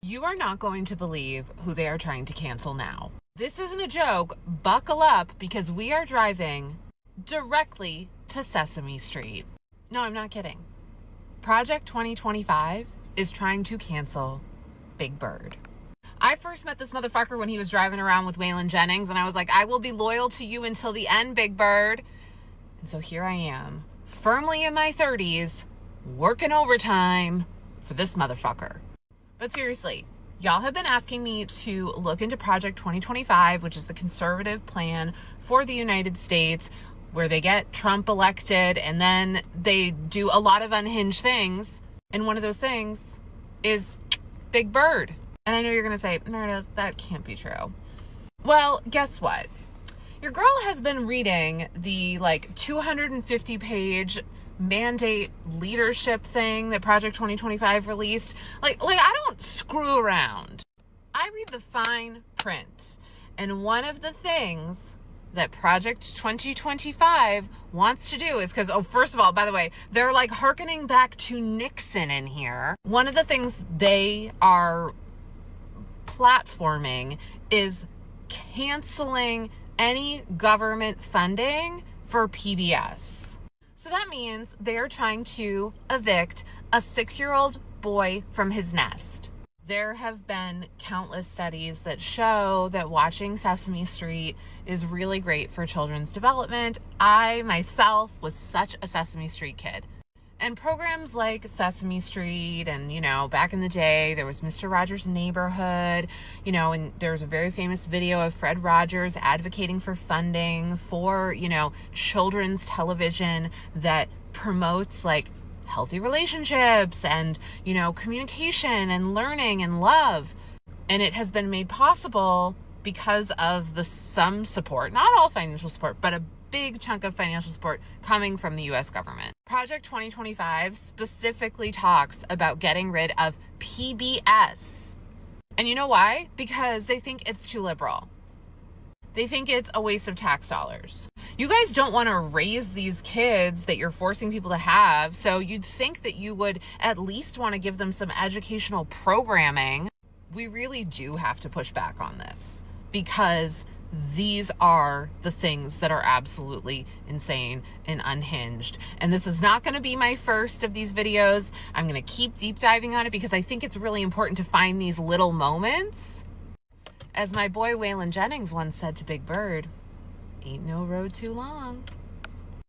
You are not going to believe who they are trying to cancel now. This isn't a joke. Buckle up because we are driving directly to Sesame Street. No, I'm not kidding. Project 2025 is trying to cancel Big Bird. I first met this motherfucker when he was driving around with Waylon Jennings, and I was like, I will be loyal to you until the end, Big Bird. And so here I am, firmly in my 30s, working overtime for this motherfucker. But seriously, y'all have been asking me to look into Project 2025, which is the conservative plan for the United States, where they get Trump elected and then they do a lot of unhinged things. And one of those things is Big Bird. And I know you're going to say, Meredith, that can't be true. Well, guess what? Your girl has been reading the 250-page mandate leadership thing that Project 2025 released. Like I don't screw around. I read the fine print. And one of the things that Project 2025 wants to do is because, first of all, by the way, they're hearkening back to Nixon in here. One of the things they are platforming is canceling any government funding for PBS. So that means they're trying to evict a 6-year-old boy from his nest. There have been countless studies that show that watching Sesame Street is really great for children's development. I myself was such a Sesame Street kid. And programs like Sesame Street and, back in the day, there was Mr. Rogers' Neighborhood, and there was a very famous video of Fred Rogers advocating for funding for, children's television that promotes healthy relationships and, communication and learning and love. And it has been made possible because of some support, not all financial support, but a big chunk of financial support coming from the U.S. government. Project 2025 specifically talks about getting rid of PBS. And you know why? Because they think it's too liberal. They think it's a waste of tax dollars. You guys don't want to raise these kids that you're forcing people to have, so you'd think that you would at least want to give them some educational programming. We really do have to push back on this because these are the things that are absolutely insane and unhinged. And this is not going to be my first of these videos. I'm going to keep deep diving on it because I think it's really important to find these little moments. As my boy Waylon Jennings once said to Big Bird, ain't no road too long.